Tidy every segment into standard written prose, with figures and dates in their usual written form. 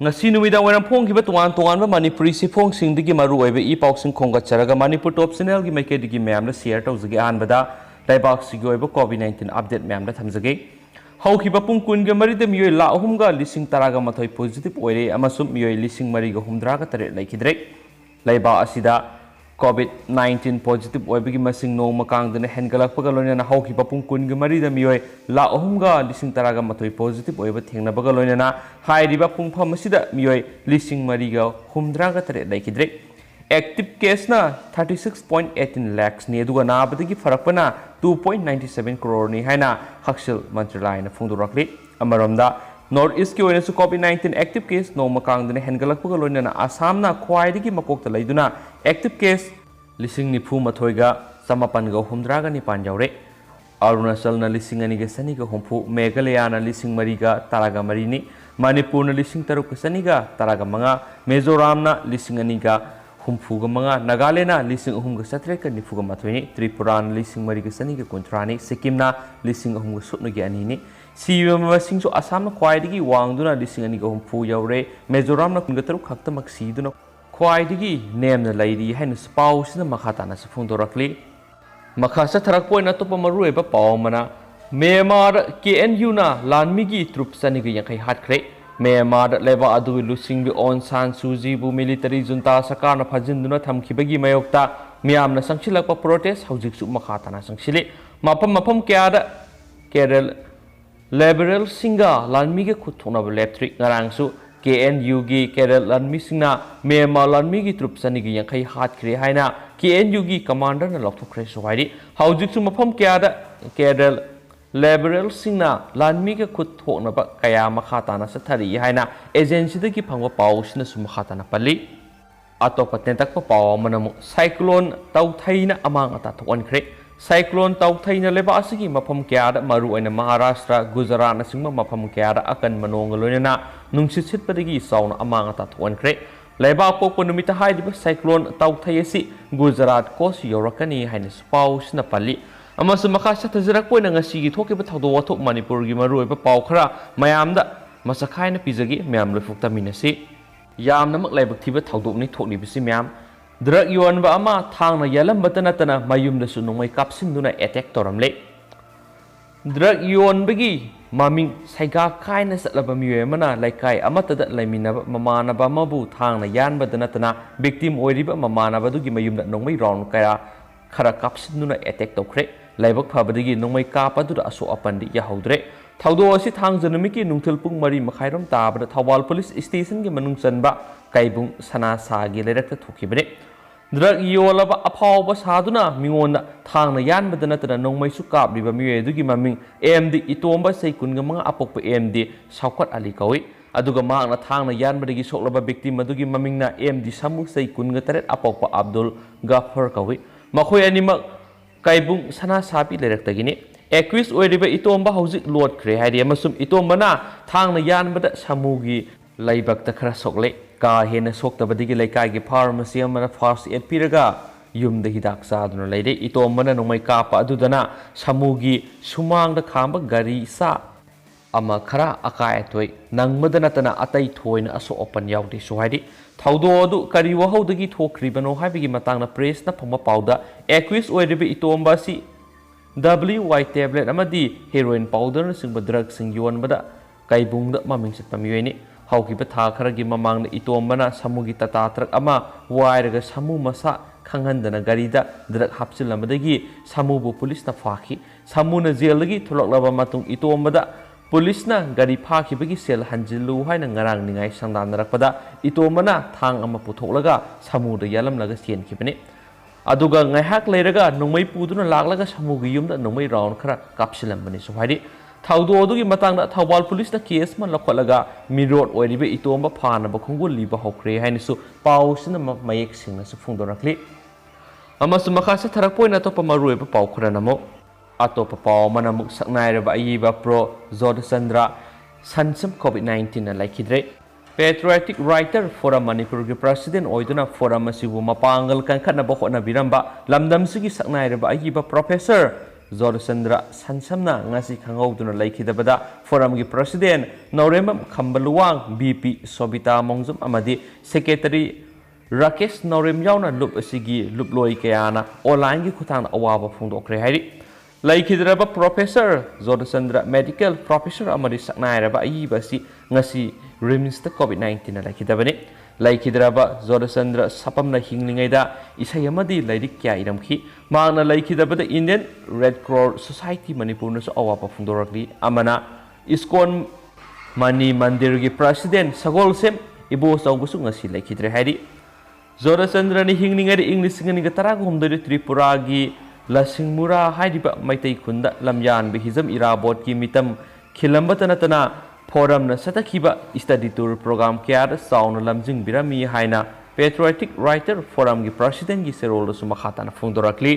ngasi numida waram phong kiba tuan tuan ba manipuri si phong sing digi maru oibe I pauk sing khonga charaga manipur top channel gi maike digi ma'am la share tawjage an bada laibak sigi oibe covid-19 update ma'am la thamjage hau kiba pung kun ga mari de miyoi la ahum ga lising taraga mathoi positive oire amasum miyoi lising mari ga humdra ga tare laikidre laiba asida COVID-19 positive oibigi masing no makang dana hengalak pagaloina na hauki papung kun ga mari da miyoi la ohumga lising taraga matoi positive oiba thengna bagaloina na hairi ba pung pham asida miyoi lising mari ga humdra ga tare laikidre active case na 36.18 lakhs ni aduga na badagi farakpana 2.97 crore ni haina haksil mantralai na phungdurakli amaromda North East की वजह से COVID-19 active case नौमा कांगदने हेंगलक पगलोइना आसाम ना ख्वाइदगी मकोक्ता लैदुना active case लिसिंग निफु मथोइगा समापनगा हुमद्रागा निपान यावरे Arunachal ना लिसिंग अनिगा सनिगा हुमफु मेघालय ना लिसिंग मरिगा तारागा मरिनी मणिपुर ना लिसिंग तरुक सनिगा तारागा मंगा मिजोराम ना लिसिंग अनिगा हुमफुगा मंगा नागालैंड ना लिसिंग अहुमगा सत्रेका निफुगा मथोइनी त्रिपुरा ना लिसिंग मरिगा सनिगा कुंथ्रानी सिक्किम ना लिसिंग अहुमगा सुटनुगी अनिनी सिंह आसाम ख्वाइदगी वांगदुना लिसिंग अनिगा हुमफु यावरे मिजोराम ना कुंगतरु खक्तमक सीदुना ख्वाइदगी नेमना लैरी हैन पाउसिना मखाताना सफुंदोरक्ली मखा सथरकपोइना तोप मरुएबा पावमना म्यांमार KNU ना लानमीगी ट्रुप सनिगा यंखै हाटख्रे म्यांमार लेबा अदु लुसिंग ऑन सान सूजी बु मिलिटरी जुंता सरकारना फजिंदुना थमखिबगी मयोक्ता मियामना संगसिलकपा प्रोटेस्ट हौजिकसु मखाताना संगसिले मफम क्यादा केरल Liberal Singa Lanmi के खुद थोना लेप्ट्री ngarangsु KNU की केरल लानमी सिंगना म्यांमार लानमी की ट्रुप सनिगी यंखै हाटख्रे हाइना KNU की कमांडर न लौथोख्रे सोहाइरी हौजिकसु मफम क्यादा केरल Liberal सिंगना लानमी के खुद थोना कया मखाताना सथरी हाइना एजेंसी दगी फंगवा पाउसिना सु मखाताना पल्ली अतोप तेंतक पाव मनमु साइक्लोन तौथैना अमांग अता थोनख्रे साइक्लोन तौथैना लेबा असगी मफम क्यादा मरु ओइना महाराष्ट्र गुजरात नसिंग मफम क्यादा अकन मनोंग लोइना नुंसित सिटपदगी साउना अमांग अता थोनख्रे लेबा पोको नुमिता हाइदिबा साइक्लोन तौथैसी गुजरात कोस योरकनी हाइना पाउसिना पल्ली अमसु मखा सथजरक पोइना ngasiगी थोकेबा थौदो वाथो मणिपुर गी मरु ओइबा पाव खरा मयामदा मसखाइना पिजगी म्याम लोफुक्ता मिनसी यामनमक लाइबक थिबा थौदोकनि थोकलिबिसि म्याम ड्रग योनबा अमा थांगना यालंबत नतना मयुमदसु नोंमै कापसिंदुना अटैक तोरमले ड्रग योनबगी ममिंग साइगा खाइना सतलबा मियोयमना लाइकाय अमतदा लाइमिनबा ममानबा मबु थांगना यानबद नतना विक्टिम ओइरिबा ममानबदुगी मयुमदा नोंमै राउंड कया खरा कापसिंदुना अटैक तोख्रे लाइबक फाबदगी नोंमै कापदुदा असो अपंदी याहौद्रे थौदो असि थांगजनमिकी नुंथल पुंग मरी मखाइरम ताबदा थौबाल पुलिस स्टेशन के मनुंग चनबा काइबुंग सना सागी लेरकता थोखिबने ड्रग योलबा अफावबा सादुना मिंगोंदा थांगना यानबदा नतना नोंमैसु कापलिबा मियोयदुगी ममिंग AMD इतोंबा सैकुनगा मंगा अपोकपा AMD साउकत अली कौई अदुगा मांगना थांगना यानबदगी सोक्लबा विक्टिम अदुगी ममिंगना AMD सामु सैकुनगा तरेट अपोकपा अब्दुल गफर कौई मखोय अनिमक काइबुंग सना सापी लेरकतगिनी एक्विस ओइरिबा इतोंबा हौजिक लोडख्रे हाइदि अमसुम इतोंबना थांगना यानबदा सामुगी लाइबक्ता खरा सोक्ले का हेन सोक्तबदिगी लैकाइगी फार्मेसी अमना फर्स्ट एड पिरगा युमदा हिदाक चादुना लैदे इतोंबना नोंमै कापा अदुदना सामुगी सुमांगदा खांबा गारी सा अमा खरा अकाय अतोय नंगमदा नतना अतै थोयना असो ओपन यावदि सोहाइदि थौदो अदु करी वहौदगी थोख्रिबनो हाइबिगी मतांगना प्रेसना फंबा पाउदा aqueous ओइरिबा इतोंबासी WY tablet amadi heroin powder singba drug sing yonbada kaibungda maming sitpa miyoini haukiba tha kharagi mamangna itombana samugi tata truck ama wairaga samu masa khanghandana garida drug hapsilamadagi samubu police na fakhi samuna jailagi thulaklaba matung itombada police na gari phakibagi sel hanjilu haina ngarang ningai sangdanrakpada itombana thang ama puthoklaga samuda yalamlaga sienkhibane अदुगा ngaiak leiraga nongmai puduna laklaga samugi yumda nongmai round khara kapsilambani sohaidi thaudo adugi matangda thawbal police na case man lakholaga mirod oiribe itomba phana ba khungul liba hokre hainisu pausina mayek singna su phungdorakli amasu makhasa tharakpoina topa marueba pau khranamo atopa pau manamuk saknairaba ayiba pro Zodasandra sansam COVID-19 na laikidre Patriotic Writer Forum Manipur के President ओइदुना forum असिबु मपांगल कंखना बखोना बिरंबा लमदम सिगी सकनाइरबा अयिबा Professor Zorchandra Sansamna ngasi khanghauduna laikhidabada forum gi president Nauremam Khambaluwang BP Sobita Mongjum amadi secretary Rakesh Naurem yauna lup asigi luploi kayana online gi khutang awaba phungdokre hairi laikhidraba professor Zorchandra medical professor amadi saknairaba ayibasi ngasi RIMS ta COVID-19 laikhidabani laikhidraba Zorchandra sapamna hinglingaida isayamadi lairik kya iramkhi magna laikhidabada Indian Red Cross Society Manipur na awapa phungdorakli amana ISKCON Mani Mandir gi president Sagol Sem ibo saugusu ngasi laikhidre hairi Zorchandra ni hinglingai English ngani ga tara gomdori Tripura gi Lasingmura haidiba maitai khunda lamyan bi hizam irabot ki mitam khilambata natana forum na satakhiba study tour program kya sauna lamjing birami haina patriotic writer forum gi president gi serol su makhata na phungdorakli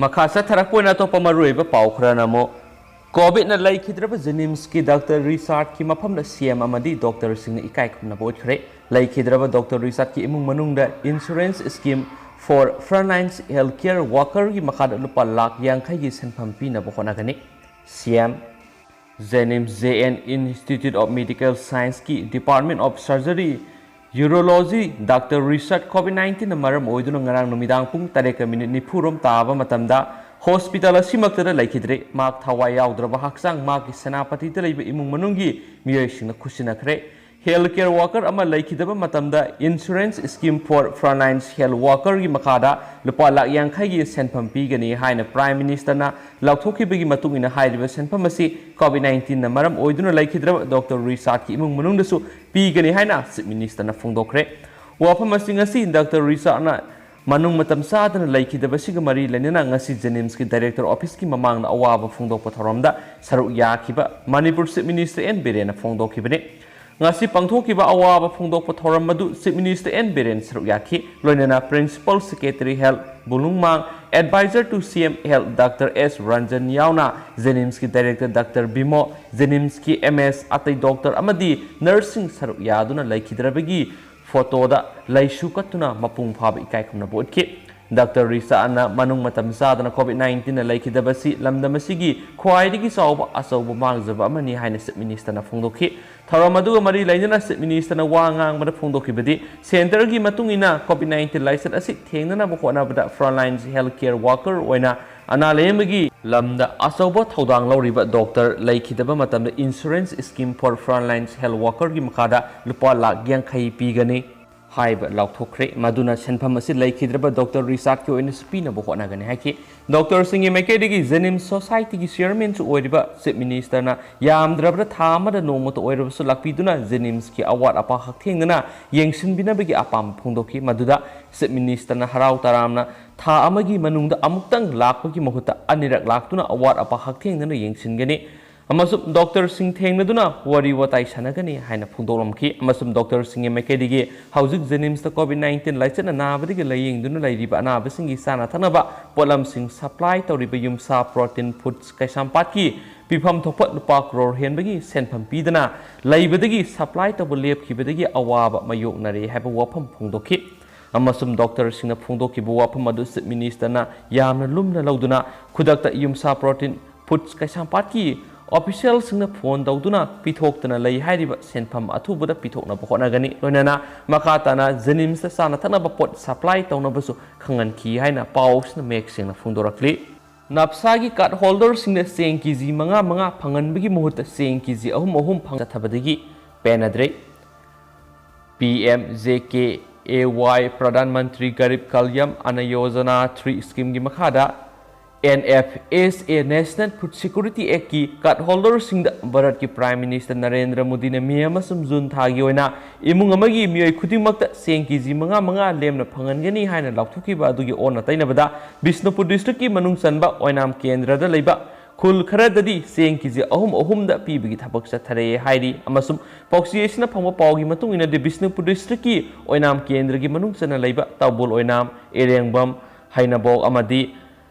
makhasa tharakpoina to pamaruiba paukhra mo covid na laikhidraba jenims ki dr richard ki mafam na cm amadi dr sing ikai khumna bothre laikhidraba dr richard ki imung manungda insurance scheme for frontline healthcare worker gi makhada lupa lakh yankhai gi senpham pina bo khona gani cm Jenims JN Institute of Medical Science ki Department of Surgery Urology Dr. Richard COVID-19 maram oiduna ngarang numidang pung 3:40 nipurom taba matamda hospital asimakta laikhidre mak thawai yaudra haksang mak senapati te leiba imung manunggi miyoi singna khusinakre healthcare worker ama laikhidaba matamda insurance scheme for frontline health worker gi makada lupa lakh yankhai gi senpham pigani haina prime minister na laukthokibagi matungina hairiba senpham asi covid-19 na maram oiduna laikhidraba dr richard ki imung manungdasu pigani haina chief minister na phungdokre wafam asi ngasi dr richard na manung matam sadana laikhidaba siga mari lenina ngasi jenims ki director office ki mamang na awaba phungdokpa thoramda saruk yakhiba manipur chief minister n birena phungdokibani ngasi pangthokiba awaba phungdokpa thoram madu chief minister n biren saruk yakhi loinana principal secretary health bulungmang advisor to cm health dr s ranjan yauna jenims ki director dr bimo jenims ki ms atai doctor amadi nursing saruk yaduna laikhidrabagi photo da laisu katuna mapung phaba ikai khumna botki Dr. Risa Anna manung matam sadana COVID-19 na laikhidabasi lamdamasigi khwaidigi sauba asauba mangjaba amani haina chief minister na phungdokhi tharamadu mari lainana chief minister na wangang mada phungdokhibadi center gi matungina COVID-19 license asi thengnana bkhona bada frontline healthcare worker oina analemagi lamda asauba thodang lawriba doctor laikhidaba matamda insurance scheme for frontline health worker gi makada lupa lakh yankhai pigani haiba laukthokre maduna senpham asi laikhidraba dr richard ki oina spina bo hona gani haki dr singi mekedigi zenim society ki chairman chu oiriba chief minister na yamdrabra thamada nomoto oiriba su lakpiduna zenims ki award apa hakthengna yengsin binabagi apam phungdoki maduda chief minister na harau taramna tha amagi manungda amuktang lakpagi mahuta anirak laktuna award apa hakthengna yengsin gani amasum Dr. Singh Thengnaduna wari watai sanagani haina phungdolamki amasum Dr. Singh Mekedigi hauzik jenims ta COVID-19 laicana nabadigi layengduna lairiba anabasingi sana thanaba polam sing supply tawriba yumsa protein foods kaisampatki pifam thokpat lupa crore henbagi senpham pidana laibadagi supply tabu lepkhibadagi awaba mayoknare haba wafam phungdokhi amasum Dr. Singh phungdokhi bu wafam adu chief minister na yamna lumna lauduna khudakta yumsa protein foods kaisampatki official singna phone dauduna pithoktana lei hairiba senpham athubuda pithokna bokhona gani loinana makatana jenims ta sana thana pot supply tawna basu khangan ki haina paus na mek singna phungdorakli napsagi card holder singna seng kg manga phangan bigi muhut seng kg ahum phang thabadagi penadre PMJKAY Pradhan Mantri Garib Kalyam Anna Yojana 3 scheme gi makhada NFSA National Food Security Act ki card holder singda Bharat ki Prime Minister Narendra Modi na miyamasum June thagi oina imung amagi miyoi khudingmakta seng kg manga lemna phangangani haina laukthokhiba adugi ona tainabada Bishnupur district ki manung sanba oinam kendra da leiba khul kharadadi seng kg ahum da pibigi thabak chathare hairi amasum pauxiation phangba paugi matung ina de Bishnupur district ki oinam kendra gi manung sana leiba tabul oinam erengbam hainabok amadi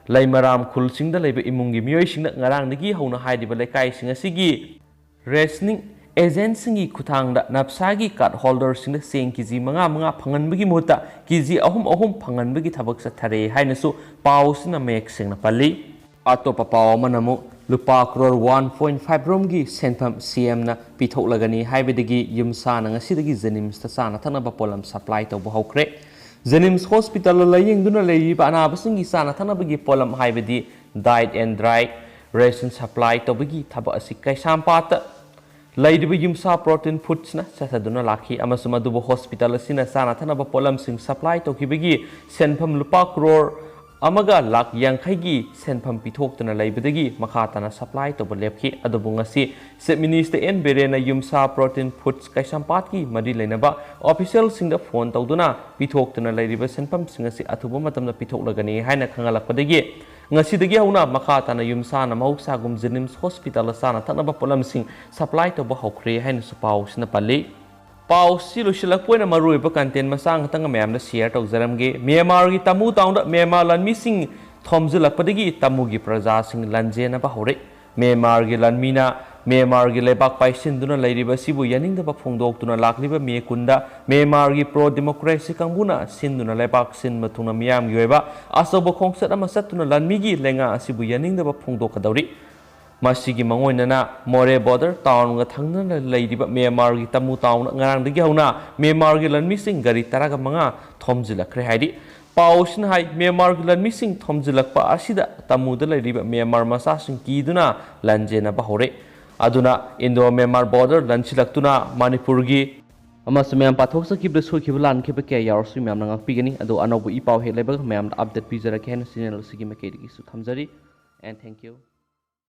Laimaram Khulsingda leiba imungi miyoi singna ngarang dagi hauna haidiba laikai singa sigi rationing agent singi kuthangda napsagi card holder singda seng kg manga phanganbagi muhutta kg ahum phanganbagi thabak sa thare hainasu pausina mek singna palli अतोप पाव अमनमु लुपा करोड़ 1.5 रोमगी सेंफम CM ना पिथोकलगनी हाइबेदगी युमसाना ngasiदगी जेनिम्स ता साना थनबा पोलम सप्लाई तौब हौख्रे जेनिम्स हॉस्पिटल लयिंगदुना लेयिबा अनाबसिंगी साना थनबगी पोलम हाइबेदी diet and dry ration supply तौबगी थबा असि कैसामपात लैदिबा युमसा प्रोटीन फूड्स ना चथदुना लाखी अमसुम अदुबो हॉस्पिटल असिना साना थनबा पोलम सिंग सप्लाई तौखिबगी सेंफम लुपा करोड़ अमगा लाख यांखैगी सेंफम पिथोक्तुना लैबदगी मखाताना सप्लाई तौब लेपखी अदुबु ngasi चीफ मिनिस्टर एन बेरेना युमसा प्रोटीन फूड्स कैसामपातकी मरी लेनबा ऑफिशियल सिंगदा फोन तौदुना पिथोक्तुना लैरिबा सेंफम सिंगसी अथुबा मतमदा पिथोक्लगनी हाइना खंगलकपदगी ngasiदगी हौना मखाताना युमसाना मौसागुम जेनिम्स हॉस्पिटल साना थनबा पोलम सिंग सप्लाई तौब हौख्रे हाइना सुपाउ सिना पल्ली पाउ सिलुसिलकपोइना मरुइबा कंटेंट मसांग तंग मैमना शेयर तौजरमगे म्यांमार की तमु ताउंड म्यांमार लनमी सिंग थोमजिलकपदगी तमुगी प्रजा सिंग लंजेनबा हौरे म्यांमार की लनमीना म्यांमार की लेबाक पाइसिनदुना लैरिबा सिबु यानिंगदबा फोंदोक्तुना लाक्लिबा मे कुंदा म्यांमार की प्रो डेमोक्रेसी कांगबुना सिनदुना लेबाक सिनबा थुंगना मियामगी ओइबा असोबो खोंगसत अमा सत्तुना लनमीगी लेंगा असिबु यानिंगदबा फोंदोकदौरी मसीगी मंगोइनना मोरे बॉर्डर टाउन गा थंगना लैरिबा म्यांमार की तमु टाउन ngarangdagi hauna म्यांमार की लनमी सिंग गरी तरागा मंगा थोमजिलखरे हाइदि पाउसिन हाइ म्यांमार की लनमी सिंग थोमजिलकपा असिदा तमुदा लैरिबा म्यांमार मसा सिंग कीदुना लंजेना बहौरे अदुना इंडो म्यांमार बॉर्डर लंचिलक्तुना मणिपुर की अमसुम पाथोक सकिब सोखिब लानखिब के यारसु म्याम नंगा पिगनी अदो अनोबु इपाउ हे लेबग म्याम अपडेट पिजरके हेन चैनल सिगी मकेदगी सु थमजरी एंड थैंक यू